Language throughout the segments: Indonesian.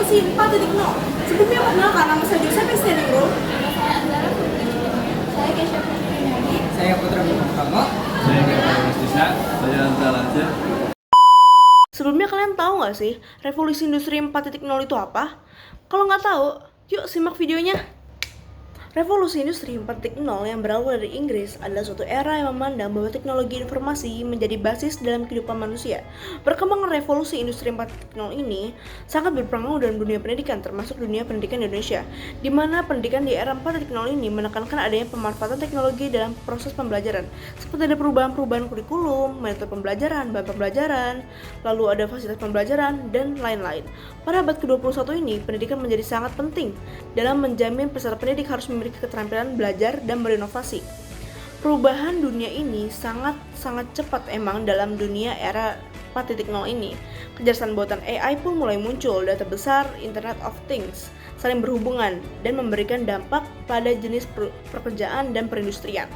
Revolusi 4.0. Sebelumnya perkenalkan, nama saya Joseph Estenegro. Saya Andara Putri. Saya Kesha Putri Nadi. Saya Putra Bintang. Saya Gavin Mustisa, saya Andra Lanca. Sebelumnya kalian tahu nggak sih revolusi industri 4.0 itu apa? Kalau nggak tahu, yuk simak videonya. Revolusi industri 4.0 yang berawal dari Inggris adalah suatu era yang memandang bahwa teknologi informasi menjadi basis dalam kehidupan manusia. Perkembangan revolusi industri 4.0 ini sangat berpengaruh dalam dunia pendidikan, termasuk dunia pendidikan di Indonesia, di mana pendidikan di era 4.0 ini menekankan adanya pemanfaatan teknologi dalam proses pembelajaran, seperti ada perubahan-perubahan kurikulum, metode pembelajaran, bahan pembelajaran, lalu ada fasilitas pembelajaran, dan lain-lain. Pada abad ke-21 ini, pendidikan menjadi sangat penting dalam menjamin peserta pendidik harus memiliki keterampilan belajar dan berinovasi. Perubahan dunia ini sangat cepat emang dalam dunia era 4.0 ini. Kecerdasan buatan AI pun mulai muncul, data besar, Internet of Things, saling berhubungan dan memberikan dampak pada jenis pekerjaan dan perindustrian.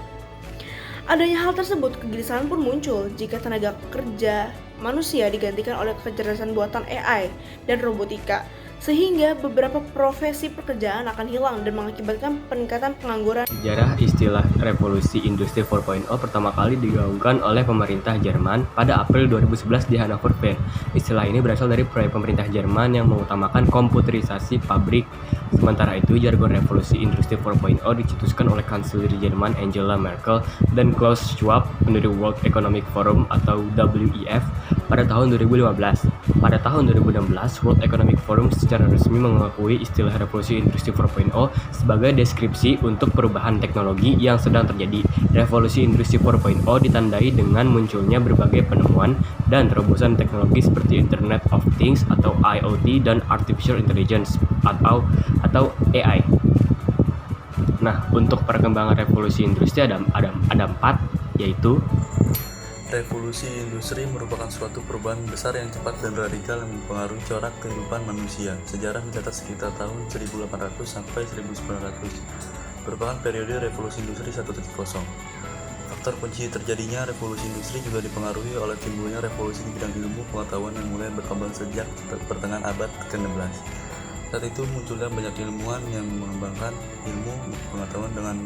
Adanya hal tersebut, kegelisahan pun muncul jika tenaga kerja manusia digantikan oleh kecerdasan buatan AI dan robotika, sehingga beberapa profesi pekerjaan akan hilang dan mengakibatkan peningkatan pengangguran. Sejarah istilah revolusi industri 4.0 pertama kali digaungkan oleh pemerintah Jerman pada April 2011 di Hannover Fair. Istilah ini berasal dari proyek pemerintah Jerman yang mengutamakan komputerisasi pabrik. Sementara itu, jargon revolusi industri 4.0 dicetuskan oleh kanselir Jerman Angela Merkel dan Klaus Schwab, pendiri World Economic Forum atau WEF pada tahun 2015. Pada tahun 2016, World Economic Forum secara resmi mengakui istilah revolusi industri 4.0 sebagai deskripsi untuk perubahan teknologi yang sedang terjadi. Revolusi industri 4.0 ditandai dengan munculnya berbagai penemuan dan terobosan teknologi seperti Internet of Things atau IoT dan Artificial Intelligence atau AI. Nah, untuk perkembangan revolusi industri ada 4, yaitu Revolusi industri merupakan suatu perubahan besar yang cepat dan radikal yang mempengaruhi corak kehidupan manusia. Sejarah mencatat sekitar tahun 1800 sampai 1900 merupakan periode revolusi industri 1.0. Faktor kunci terjadinya revolusi industri juga dipengaruhi oleh timbulnya revolusi di bidang ilmu pengetahuan yang mulai berkembang sejak pertengahan abad ke-16. Saat itu munculnya banyak ilmuwan yang mengembangkan ilmu pengetahuan dengan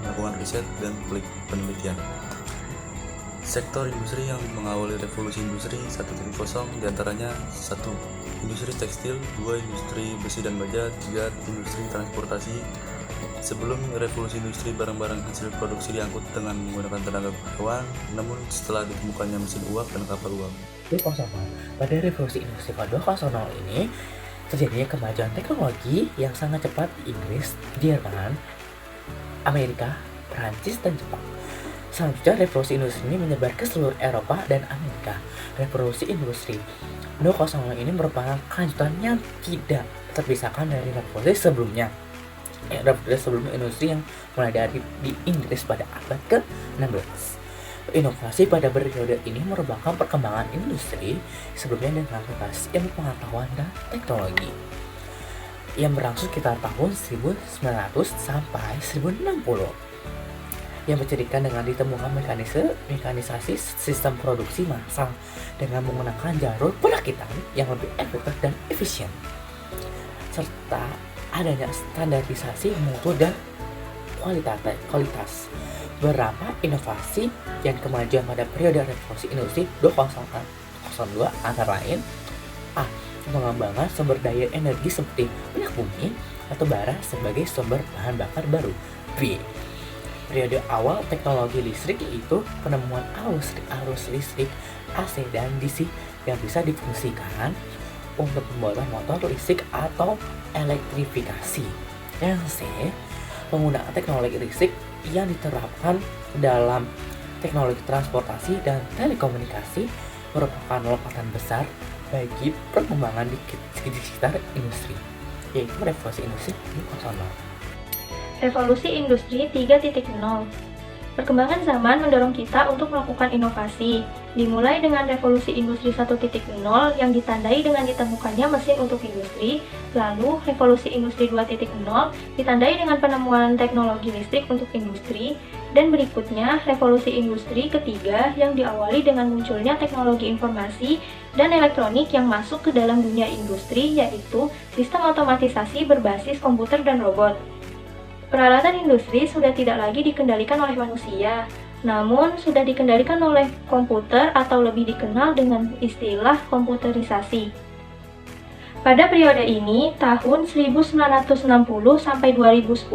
melakukan riset dan penelitian. Sektor industri yang mengawali revolusi industri 1.0 diantaranya 1. Industri tekstil, 2. Industri besi dan baja, 3. Industri transportasi. Sebelum revolusi industri, barang-barang hasil produksi diangkut dengan menggunakan tenaga hewan, namun setelah ditemukannya mesin uap dan kapal uap. 2.0. Pada revolusi industri 2.0 ini, terjadinya kemajuan teknologi yang sangat cepat di Inggris, Jerman, Amerika, Prancis, dan Jepang. Selanjutnya, revolusi industri ini menyebar ke seluruh Eropa dan Amerika. Revolusi industri 2.0 ini merupakan kelanjutan yang tidak terpisahkan dari revolusi sebelumnya. Revolusi sebelumnya industri yang mulai dari di Inggris pada abad ke-16. Inovasi pada periode ini merupakan perkembangan industri sebelumnya dengan aplikasi ilmu pengetahuan dan teknologi yang berlangsung sekitar tahun 1900 sampai 1060, yang menjadikan dengan ditemukan mekanisasi sistem produksi massal dengan menggunakan jalur perakitan yang lebih efektif dan efisien, serta adanya standarisasi mutu dan kualitas. Beberapa inovasi dan kemajuan pada periode revolusi industri 2.0 antara lain: A. Pengembangan sumber daya energi seperti minyak bumi atau bara sebagai sumber bahan bakar baru. B. Periode awal teknologi listrik, yaitu penemuan arus listrik AC dan DC yang bisa difungsikan untuk pembuatan motor listrik atau elektrifikasi. Yang C. Penggunaan teknologi listrik yang diterapkan dalam teknologi transportasi dan telekomunikasi merupakan lompatan besar bagi perkembangan di sekitar industri, yaitu revolusi industri 2.0. Revolusi industri 3.0. Perkembangan zaman mendorong kita untuk melakukan inovasi, dimulai dengan revolusi industri 1.0 yang ditandai dengan ditemukannya mesin untuk industri, lalu revolusi industri 2.0 ditandai dengan penemuan teknologi listrik untuk industri, dan berikutnya revolusi industri ketiga yang diawali dengan munculnya teknologi informasi dan elektronik yang masuk ke dalam dunia industri, yaitu sistem otomatisasi berbasis komputer dan robot. Peralatan industri sudah tidak lagi dikendalikan oleh manusia, namun sudah dikendalikan oleh komputer atau lebih dikenal dengan istilah komputerisasi. Pada periode ini, tahun 1960 sampai 2010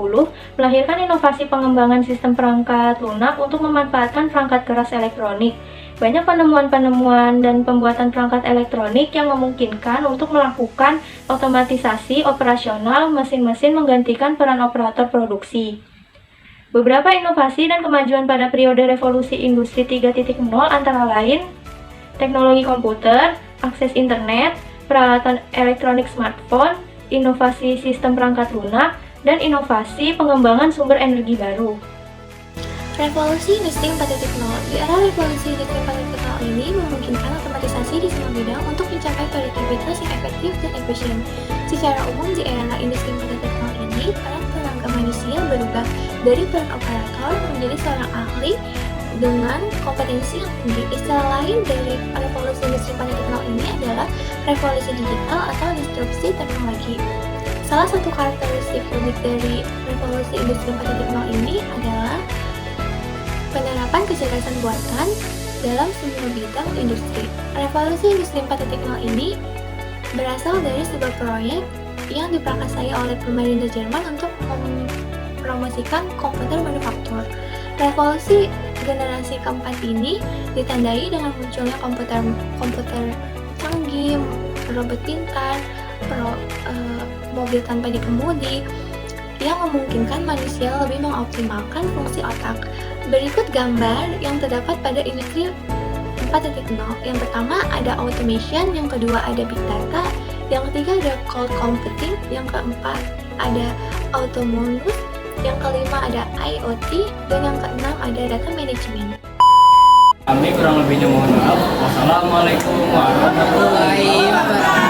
melahirkan inovasi pengembangan sistem perangkat lunak untuk memanfaatkan perangkat keras elektronik. Banyak penemuan-penemuan dan pembuatan perangkat elektronik yang memungkinkan untuk melakukan otomatisasi operasional mesin-mesin menggantikan peran operator produksi. Beberapa inovasi dan kemajuan pada periode revolusi industri 3.0 antara lain teknologi komputer, akses internet, peralatan elektronik smartphone, inovasi sistem perangkat lunak, dan inovasi pengembangan sumber energi baru. Revolusi Industri 4.0. Di era revolusi Industri 4.0 ini memungkinkan otomatisasi di semua bidang untuk mencapai produktivitas yang efektif dan efisien. Secara umum di era Industri 4.0 ini, peran tenaga manusia berubah dari peran operator menjadi seorang ahli dengan kompetensi yang tinggi. Istilah lain dari revolusi Industri 4.0 ini adalah revolusi digital atau disrupsi teknologi. Salah satu karakteristik unik dari revolusi Industri 4.0 ini adalah penerapan kecerdasan buatan dalam semua bidang industri. Revolusi Industri 4.0 ini berasal dari sebuah proyek yang diprakarsai oleh pemerintah Jerman untuk mempromosikan komputer manufaktur. Revolusi generasi keempat ini ditandai dengan munculnya komputer canggih, robot pintar, mobil tanpa dikemudi, yang memungkinkan manusia lebih mengoptimalkan fungsi otak. Berikut gambar yang terdapat pada industri 4.0. Yang pertama ada automation, yang kedua ada big data, yang ketiga ada cloud computing, yang keempat ada autonomous, yang kelima ada IoT, dan yang keenam ada data management. Kami kurang lebihnya mohon maaf. Wassalamualaikum warahmatullahi wabarakatuh.